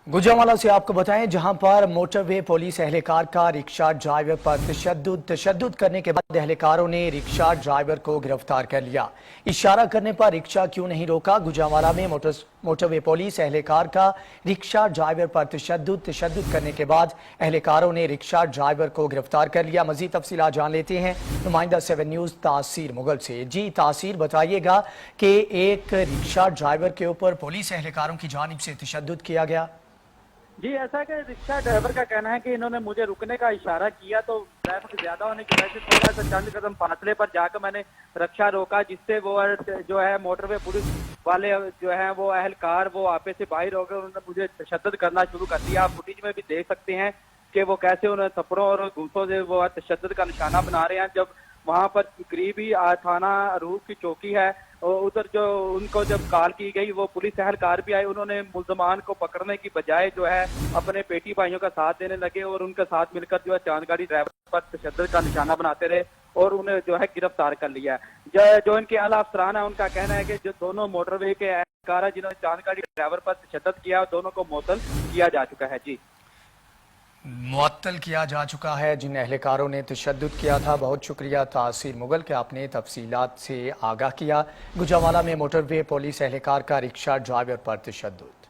गुजरांवाला से आपको बताएं, जहां पर मोटरवे पुलिस एहलकार का रिक्शा ड्राइवर पर तशद्दुद करने के बाद एहलकारों ने रिक्शा ड्राइवर को गिरफ्तार कर लिया। इशारा करने पर रिक्शा क्यों नहीं रोका? गुजरांवाला में मोटरवे पुलिस एहलकार का रिक्शा ड्राइवर पर तशद्दुद करने के बाद एहलकारों ने रिक्शा ड्राइवर को गिरफ्तार कर लिया। मजीद तफसीलात जान लेते हैं नुमाइंदा 7 न्यूज़ तासीर मुगल से। जी तासीर, बताइएगा कि एक रिक्शा ड्राइवर के ऊपर पुलिस एहलकारों की जानिब से तशद्दुद किया गया। जी, ऐसा है कि रिक्शा ड्राइवर का कहना है कि इन्होंने मुझे रुकने का इशारा किया, तो ट्रैफिक ज्यादा होने की वजह से थोड़ा सा चंद कदम फासले पर जाकर मैंने रिक्शा रोका, जिससे वो जो है मोटरवे पुलिस वाले जो है वो अहलकार वो आपे से बाहर हो गए। उन्होंने मुझे तशद्दुद करना शुरू कर दिया। आप फुटेज में भी देख सकते हैं कि वो कैसे उन्हें थप्पड़ों और घूंसों से वो तशद्दुद का निशाना बना रहे हैं। जब वहां पर करीबी थाना अरूफ की चौकी है, उधर जो उनको जब कॉल की गई, वो पुलिस एहलकार भी आए। उन्होंने मुल्जमान को पकड़ने की बजाय जो है अपने पेटी भाइयों का साथ देने लगे और उनके साथ मिलकर जो है चांदगाड़ी ड्राइवर पर तशद्दुद का निशाना बनाते रहे और उन्हें जो है गिरफ्तार कर लिया। जो इनके आला अफसरान है, उनका कहना है कि जो दोनों मोटरवे के एहलकार है जिन्होंने चांदगाड़ी ड्राइवर पर तशद्दुद किया, दोनों को मुअत्तल किया जा चुका है। जी, मुअत्तल किया जा चुका है जिन एहलकारों ने तशद्दुद किया था। बहुत शुक्रिया तासीर मुगल के आपने तफसीलात से आगाह किया। गुजरांवाला में मोटरवे पुलिस एहलकार का रिक्शा ड्राइवर पर तशद्दुद।